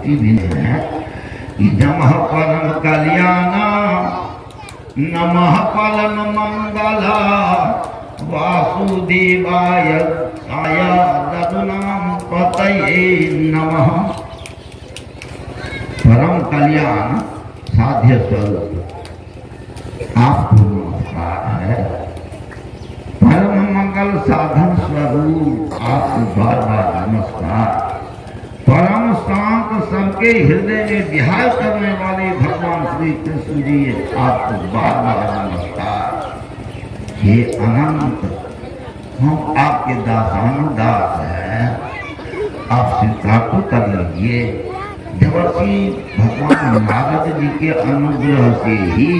श्रुति भी है कि नमः परम कल्याण नमः परम मंगल वासुदेवाय आया ददुनाम पतये नमः। परम कल्याण साध्य स्वरूप आपको नमस्कार है। परम मंगल साधन स्वरूप आपको बार बार नमस्कार। परम शांत सबके हृदय में विहार करने वाले भगवान श्री कृष्ण जी आपको बार बार नमस्कार। ये अनंत हम आपके दासानुदास हैं, आप स्वीकार तो कर लीजिए। देवर्षि भगवान नारद जी के अनुग्रह से ही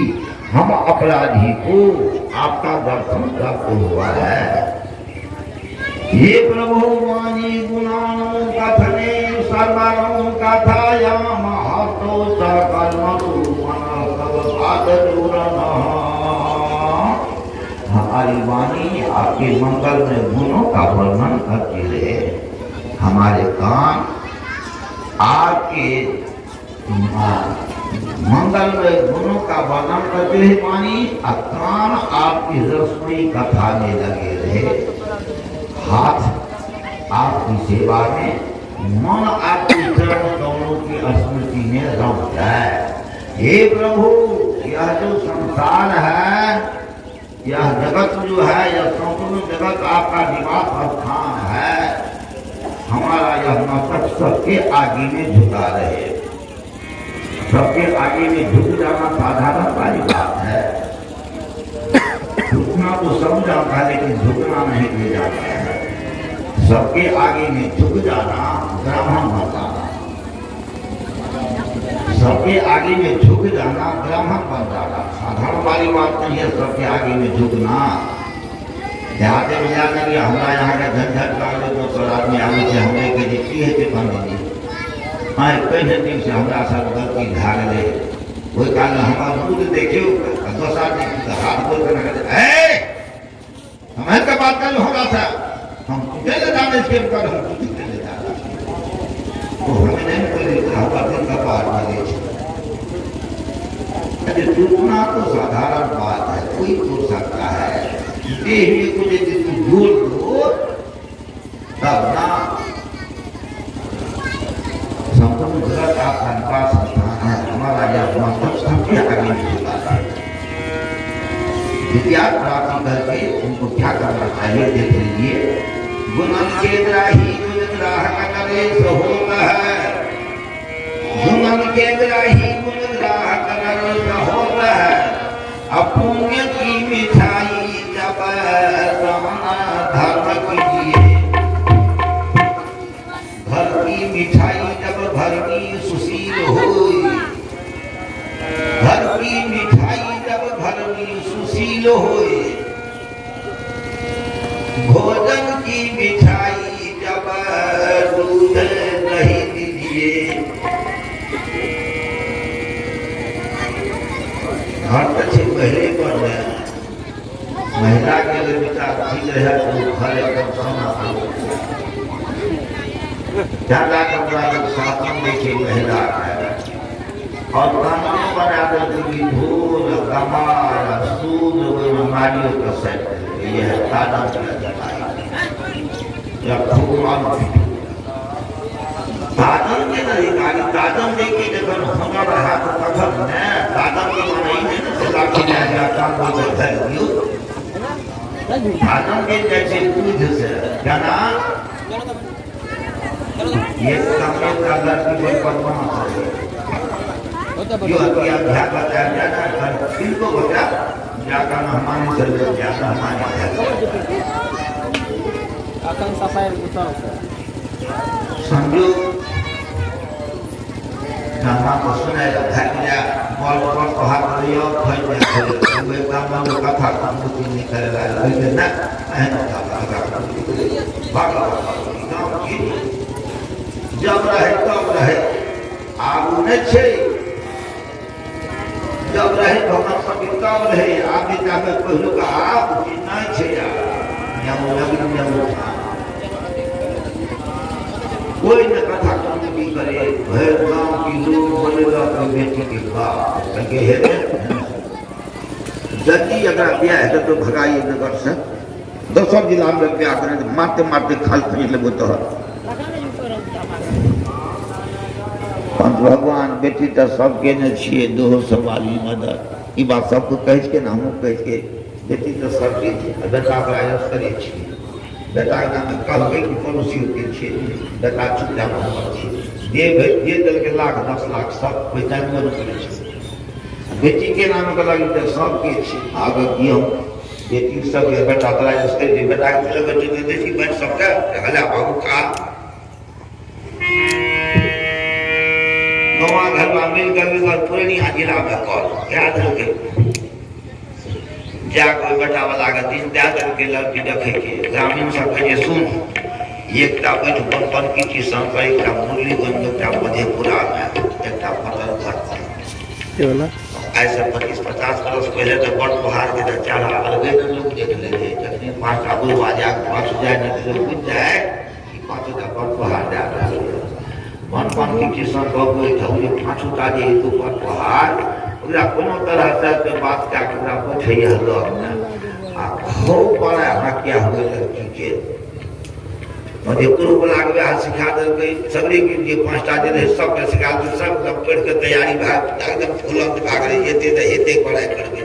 हम अपराधी को आपका दर्शन प्राप्त हुआ है। हे प्रभु वाणी गुणानों कथने सर्वाणों कथाया महतो कर्मरु हमारी वाणी आपके मंगल में गुणों का वर्णन करती रहे। हमारे कान आपके मंगल में गुणों का वर्णन करते हुए वाणी, कान आपकी रसोई कथा में लगे रहे। हाथ आपकी सेवा में, मन आपकी चरण कमलों की स्मृति में रम जाए। हे प्रभु, यह जो संसार है, यह जगत जो है, यह संपूर्ण जगत आपका निवास स्थान है। हमारा यह मस्तक सबके आगे में झुका रहे। सबके आगे में झुक जाना साधारण वाली बात है। झुकना तो सब जाता है, लेकिन झुकना नहीं ले जाता है। सबके आगे में झुक जाना ब्राह्मण बन जाना, सबके आगे में झुक जाना ब्राह्मण बन जाना साधारण वाली बात नहीं है। सबके आगे में झुकना देहाते में जाकर हमारा यहाँ का झंझट का जो स्वराज में आगे से हमने के देखी है कि पंडित हाँ कई दिन से हमारा सब गलती भाग ले वही काल हमारा दूध देखियो दोसा हाथ बोल कर हमें का बात कर होगा था हम तुझे ले जाने से कर हम तुझे ले जाना तो हमें नहीं कोई हवा दिन का पार मारे अरे टूटना तो साधारण बात है, कोई टूट सकता है। देह में कुछ यदि तुम जोड़ दो तब ना संपूर्ण जगत आपका निवास स्थान है। हमारा यह मतलब सबके आगे झुका है। विद्या प्राप्ति करके उनको क्या करना चाहिए देख लीजिए। गुणन के द्राही गुण ग्राहक करे सो होता है। गुणन के द्राही गुण ग्राहक करे सो होता है। अपुण्य की मिठाई जब धर्म कीजिए, घर की मिठाई जब घर की सुशील होई, घर की मिठाई जब घर की सुशील होई, भोजन की मिठाई जब दूध नहीं दीजिए। घर अच्छे पहले पर महिला के लिए विचार ठीक रहे तो घर एकदम समाप्त ज्यादा कपड़ा लोग शासन देखे महिला है और कानून बना देते कि ढोल कमाल सूद बीमारियों का सेट ये है तादम या तादम के नहीं गाड़ी तादम देके जब होना रहा तो तब मैं तादम के नहीं है ना सदा के लिए काम बोल सकता है तादम के जैसे दूध से जाना ये कमरे का लड़की कोई परवाह नहीं जो अभी अध्यात्म बताया जाना है इनको बता जाकर हमारे से ज्यादा हमारे akan sampai besar संयोग nama personal hanya walaupun kohar beliau banyak beliau kamu kata kamu ini kalau lagi nak kata baga ini jam rahe abu neche jam rahe bahkan sakit kau rahe api kami perlu ka abu ini cia yang lagi yang कोई न कथा की करे भर गांव की लोग बोलेगा अपनी बेटी के बाप लगे है जल्दी अगर ब्याह है तो भगाइए नगर से दोसर जिला में ब्याह करें मारते मारते खाल खरीद लेबो तो भगवान बेटी तो सबके न छिए दोहो सवाली मदद ई बात सबको कह के ना हमहूँ कह के बेटी तो सबके छै बेटा के आयस करे छी बेटा के नाम कहबै कि पड़ोसी के छिए बेटा चुपचाप हमर छी जे दल के लाख 10 लाख सब पैसा में रुपये छै बेटी के नाम के लगी तो सबके छी आगे की हम बेटी सब बेटा तोरा आयस करे बेटा के बेटी दे दै छी बन सबके हला बाबू का नवा घर में मिल कर पूर्णिया जिला में कॉल याद रखे जाकर बेटा वाला का दिन दे करके लड़की देखे के ग्रामीण सब के सुन एकटा बैठ बन की चीज पर एकटा मुरली गंज एकटा मधेपुरा में एकटा पतर घर ऐसे 25-50 बरस पहले तो बड़ पहाड़ के चारा अलगे न लोग देख ले जखनी 5 आगू बाजा 5 जाए न तो बुझ जाए कि 5 का बड़ पहाड़ जा रहा है मन की किसान बाबू ठौरी 5 ताजे तो बड़ पहाड़ ओकरा कोनो तरह से के बात का ओकरा पठैया लोग ने आ हो बड़ा हत्या हुए लड़की के मधेपुर वाला के बिहार सिखा देलकै सगरे के जे 5 टा जे सब के सिखा दे सब पढ़ के तैयारी भाग एकदम फुलंत भाग रही हेते त हेते पढ़ाई करबे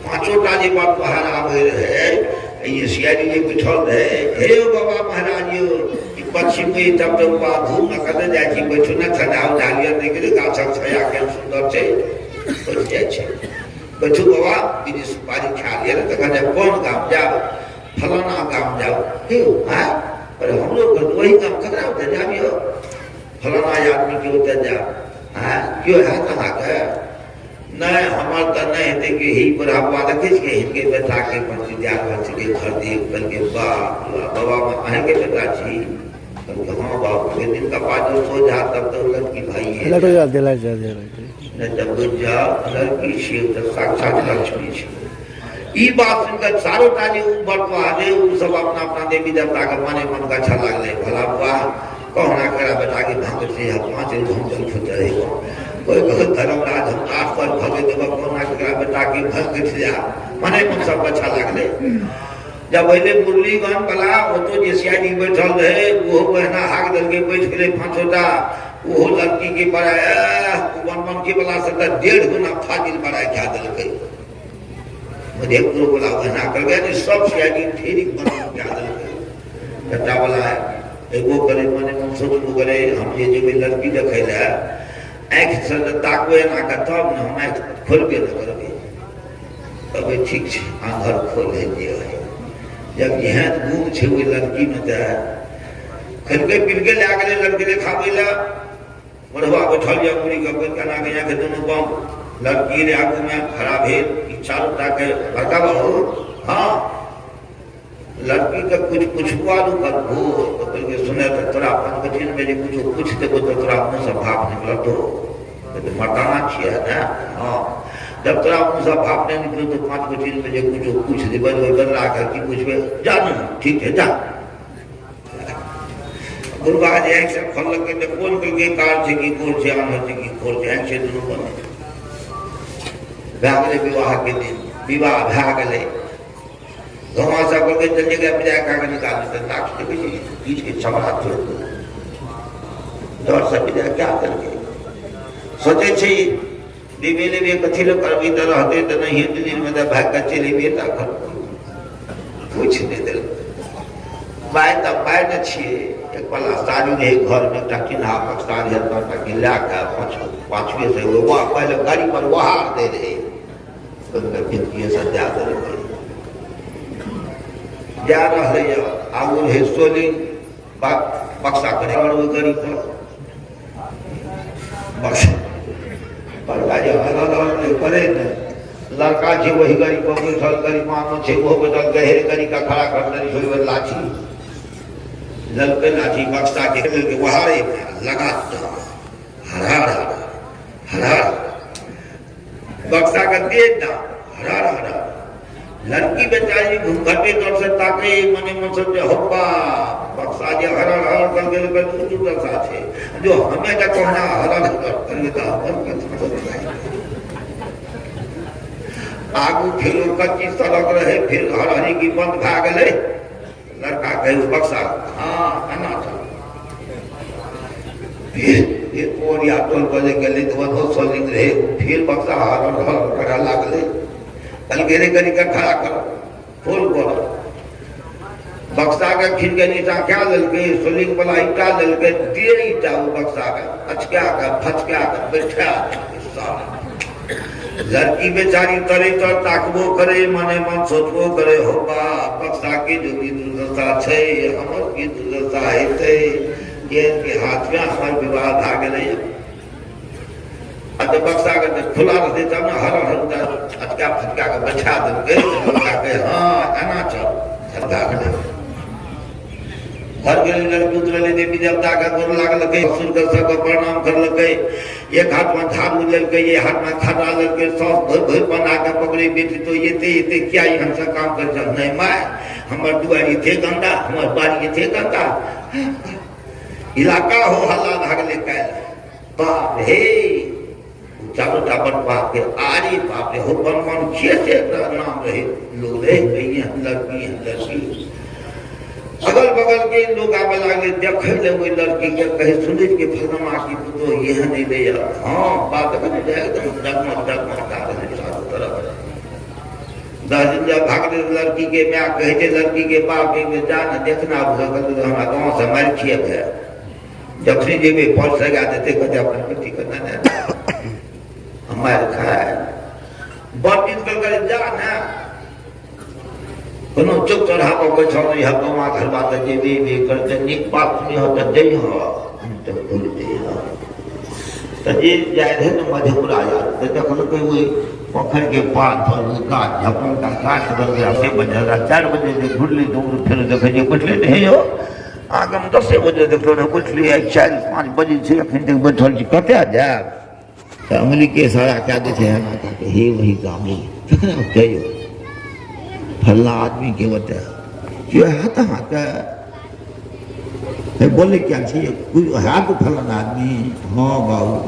5 टा जे बात पहाड़ आवे रहे ये सियारी जे बिठल रहे हे बाबा महाराज यो ई पश्चिम में तब तो बा धूम न कर जाय छी बैठो न छडाव डालिया नहीं के गाछक छाया के सुंदर छै बैठ जाय छै बैठो बाबा ई सुपारी खा लिया त कहले कोन गांव जाओ फलाना गांव जाओ हे हां पर हम लोग वही काम कर रहे होते जाबियो फलाना आदमी के होते जा हां क्यों है कहां के नहीं हमार त नहीं हेते के ही बुढ़ापा देखे के इनके बेटा के पंच दियार बच के घर दे बन के बाबा अहे के बेटा छी तो हां बाप के दिन का पाँच सो जा तब तो लड़की भाई है लड़को जा दिला जा नहीं जब बुझ जा लड़की शिव तो साक्षात लक्ष्मी छी ई बात सुनकर सारो ताजे ऊपर तो आजे सब अपना अपना देवी देवता का माने मन का अच्छा लगले भला बुआ कहना करा बेटा के भंग से 5 दिन जल फुटे कोई बहुत धर्मराज हम 8 पर भगे देव कहना करा बेटा के भंग से जा माने मन सब अच्छा लगले जब पहले मुरली गन बला वो तो जे सियानी बैठल रहे वो बहना हाक दल के बैठ गेले 5 टा वो लड़की के बड़ा मन के बला से 1.5 गुना फाजिल बड़ा क्या दल के मधेपुर वाला बना कर गया तो सब सियानी फेरी बना क्या दल के बेटा वाला है एगो करे मने मन सोच करे हम ये जो लड़की देखे ले आंख से ताकवे ना का तब न हम आंख खोल के न करबे तबे ठीक छै आंखर खोले दियो जब यहां घूम छै वो लड़की में त खलके पिलके ला गेले लड़की देखाबै ला बड़वा बैठल या पूरी के कना के यहाँ के दोनों बम लड़की रे आगू में खड़ा भेल चारों ताके बड़का बाबू हाँ लड़की का कुछ पूछवा लू कर हो तो के सुने तो तोरा अपन कठिन में जे कुछ पूछ देबो तो तोरा मुंह से भाप निकल तो मरदाना छिए ना हाँ जब तोरा मुंह से भाप नहीं निकलो तो 5 कठिन में जे कुछ पूछ देबो तो बदला कर की पूछबे जानो ठीक है जा गुरुबा जे एक से फल के तो कौन के कार छै की कोर छै आन छै की कोर छै से दुनु बने भागले विवाह के दिन विवाह भागले गाँव सब के जल्दी के विदा का निकाल देते लाख के बीच के चमड़ा छोड़ दो दौड़ से विदा क्या करके सोचे छी दिवेले में कथी लो करबी त रहते त नहीं है दिन में त भाग के चली बेटा कर कुछ नहीं दिल बाय त बाय न छिए एक वाला साड़ी रहे घर में त किना पाकिस्तान है त गिला का पांचवे से वो पहले गाड़ी पर वहां दे रहे तो फिर ये सजा दे रहे जा रहे आगू है सोली बक्सा करे और वो गरीब पर बक्सा पर गाड़ी हर करे लड़का छे वही गरीब को बैठल गरीब मानो छे वो बैठल गहरे गरी का खड़ा कर दे होई लाठी ललके लाठी बक्सा के वहारे लगा दो हरा बक्सा का तेज ना हरा लड़की बेचारी घूंघटे कर से ताके मने मन सोचे होप्पा बक्सा जे हरण हरण कर गेल के दूर दशा छे जो हमें का कहना हरण कर के अपन आगू फिर कच्ची सड़क रहे फिर हरहरी की बंद भा गेले लड़का कहे बक्सा हां आना था फिर और या टोल बजे गेले तो सोलिंग रहे फिर बक्सा हरण हरण करा लागले कल घेरे करी का खड़ा करो फूल करो बक्सा का खिन के नीचा क्या ललके सोलिंग वाला ईटा ललके दिए ईटा वो बक्सा का अचका का फचका का बैठा लड़की बेचारी तरे तर ताकबो करे मने मन सोचबो करे होबा बक्सा की जो की दुर्दशा छे हमर की दुर्दशा हेते ये के हाथ में हमार विवाह भ गेलै अब बक्सा के खुला रहते तब ना हर हर अटका फटका के बैठा देलके लड़का के हां आना चल धरदा के घर गेल लड़की उतरले देवी देवता का गोर लागल के ससुर के सब प्रणाम करलके एक हाथ में झाड़ू लेलके ये हाथ में खड़ा लेलके सब भोई बना के पकड़े बेटी तो ये क्या यहाँ से काम कर चल नहीं माय हमर दुआरी थे गंदा हमर बाड़ी थे गंदा इलाका हो हल्ला भागले काल बाप हे चारों टापर बाप के आरी बाप रे हो मन खेते नाम रहे लोग रहे गई लड़की अगल बगल के लोग आवे लगे देखे ले वो लड़की के कहे सुने के फलमा की तो ये नहीं ले हां बात करने जाए तो डगमग का रहे चारों तरफ दादिया भागले लड़की के मैं कहे थे लड़की के बाप के जान देखना भगल तो हमारा गांव से मार किए गया जखनी जी में पहुंच लगा देते कहते अपन बेटी करना नहीं हमारे खाए बहुत दिन कर जाना कोनो चुप चढ़ा पर बैठल नहीं है गवा घर बात जे भी करते निक बात नहीं हो तो जई हो तो भूल दे तो ये जाए है न मधेपुरा यार तो देखो कोई वो पोखर के पार पर वो गाछ झपन का काट दर गया से बजे 4 बजे से घुरली दूर फिर देखे जे बैठले नहीं हो आगम 10 बजे देखलो न बैठली 4-5 बजे से अखन तक बैठल छी कते जा तो अमली के सारा क्या देते हैं ना कहते हे वही काम है कहियो फल्ला आदमी के होता है क्यों हाथा हाथा बोले क्या चाहिए कोई है तो फलाना आदमी हाँ बाबू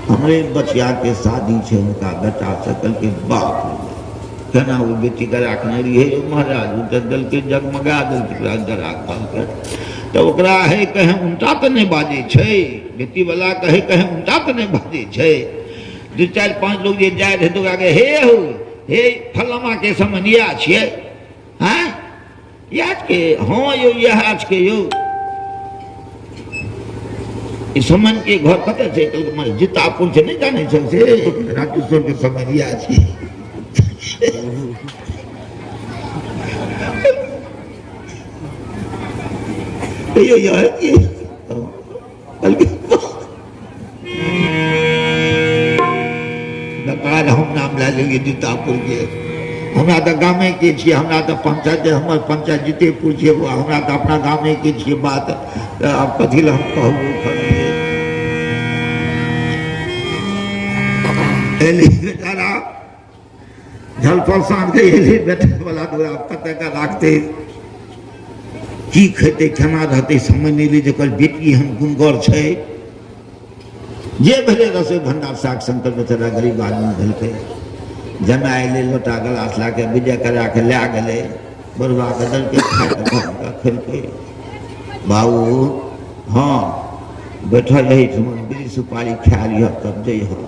हमारे बचिया के शादी से उनका बेटा सकल के बाप कहना वो बेटी का रखने रही है महाराज उतर दल के जगमगा दल के जरा कर तो ओकरा है कहे उनटा तो नहीं बाजे छे बेटी वाला कहे कहे उनटा तो नहीं बाजे छे 2-4-5 लोग ये जाए थे तो आगे हे फलमा के समनिया छिए हाँ याद के हाँ यो यह आज के यो इस समन के घर कते छे तो मैं जितापुर से नहीं जाने से राजस्थान के समनिया छी यो ये नकार हम नाम ला लेंगे जितापुर के हमरा तो गाँव के छे हमरा तो पंचायत हमर पंचायत जितेपुर छे हमरा तो अपना गाँव के छे बात अब कथी हम कहूँ बेचारा झल परेशान गई बेटे वाला दूरा पता का राखते की खेते केना रहते समझ नहीं ली जकर बेटी हम गुणगर छे जे भले रसोई भंडार साग शंकर बेचारा गरीब आदमी भेलके जमा अले लोटा गिलास ला के विजय करा के ले गए बरुआ के दल के खेलके बाबू हाँ बैठल रही बीड़ी सुपारी खा लिया तब जई हो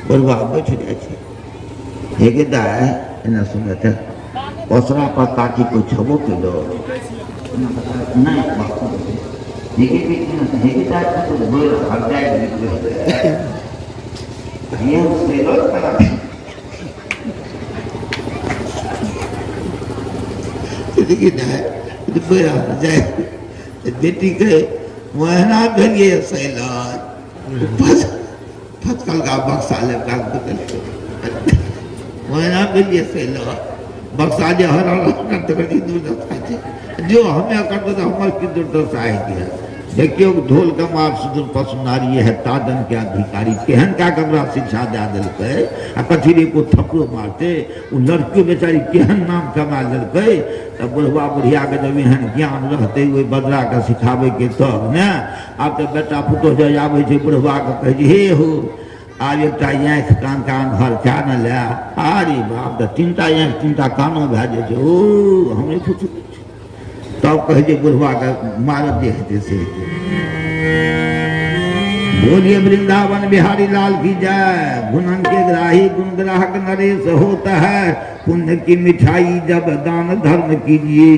बरुआ बैठ जाए हे के दाय एना सुनते ओसरा पर ताकि कोई छबो के दो नहीं बापू हे के दाय तो बोल हट जाए ये से लो करा देखिए ना बोला जाए बेटी के महीना भेलिए सैलान फटकल का बक्सा ले का महीना भेलिए सैलान बक्सा जो हर दूर जो हमें कर तो हमारे की दुर्दशा है देखियो ढोल कमार सुदूर पसुनारी है तादन के अधिकारी केहन का कमरा शिक्षा दे दिलकै आ कथी को थप्पड़ो मारते उ लड़कियों बेचारी केहन नाम कमा दिलकै तब बुढ़वा बुढ़िया के जब एहन ज्ञान रहते हुए बदला के सिखावे के तब ने आब तो बेटा पुतो जो आवे छै बुढ़वा के कहे हे हो आज एक आँख कान कान भर क्या न ले अरे बाप तो तीनटा आँख तीनटा कानो भए जाइ छै ओ हमरे कुछ तब कहे बुढ़वा के मारत जे हेतै से बोलिए वृंदावन बिहारी लाल की जय। गुणन के ग्राही गुण ग्राहक नरेश होता है पुण्य की मिठाई जब दान धर्म कीजिए।